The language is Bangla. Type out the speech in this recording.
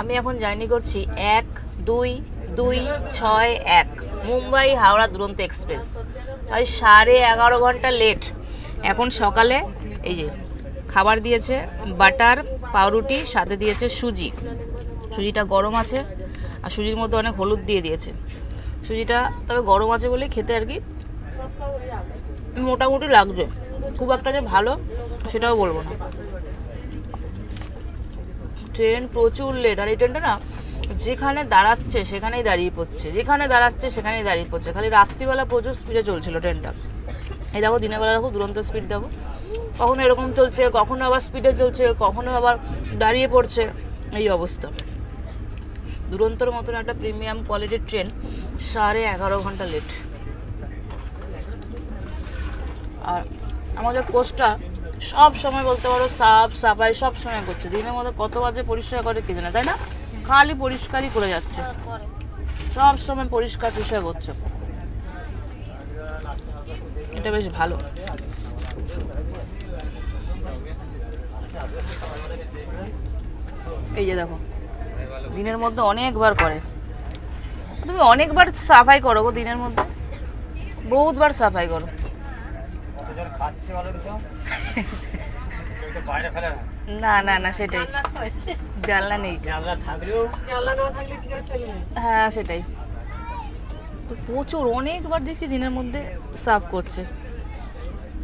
আমি এখন জার্নি করছি 1-2-2-6-1 মুম্বাই হাওড়া দুরন্ত এক্সপ্রেস। প্রায় 11.5 ঘন্টা লেট। এখন সকালে এই যে খাবার দিয়েছে, বাটার পাউরুটি, সাথে দিয়েছে সুজি। সুজিটা গরম আছে আর সুজির মধ্যে অনেক হলুদ দিয়ে দিয়েছে। সুজিটা তবে গরম আছে বলে খেতে আর কি মোটামুটি লাগছে, খুব একটা যে ভালো সেটাও বলবো না। ট্রেন প্রচুর লেট, আর এই ট্রেনটা না যেখানে দাঁড়াচ্ছে সেখানেই দাঁড়িয়ে পড়ছে, যেখানে দাঁড়াচ্ছে সেখানেই দাঁড়িয়ে পড়ছে। খালি রাত্রিবেলা প্রচুর স্পিডে চলছিল ট্রেনটা। এই দেখো দিনের বেলা দেখো দুরন্ত স্পিড দেখো, কখনো এরকম চলছে, কখনো আবার স্পিডে চলছে, কখনো আবার দাঁড়িয়ে পড়ছে, এই অবস্থা। দুরন্তর মতন একটা প্রিমিয়াম কোয়ালিটির ট্রেন 11.5 ঘন্টা লেট। আর আমাদের কোচটা সব সময় বলতে পারো সাফ সাফাই সব সময় করছে। দিনের মধ্যে কত বাজে পরিষ্কার করে কে জানে, তাই না? খালি পরিষ্কারই করে যাচ্ছে, সব সময় পরিষ্কার টরিষ্কার করছে। এটা বেশ ভালো। এই যে দেখো দিনের মধ্যে অনেকবার করে। তুমি অনেকবার সাফাই করো গো দিনের মধ্যে, বহুতবার সাফাই করো। না না না সেটাই, জানলা নেই, হ্যাঁ সেটাই তো। প্রচুর অনেকবার দেখছি দিনের মধ্যে সাফ করছে।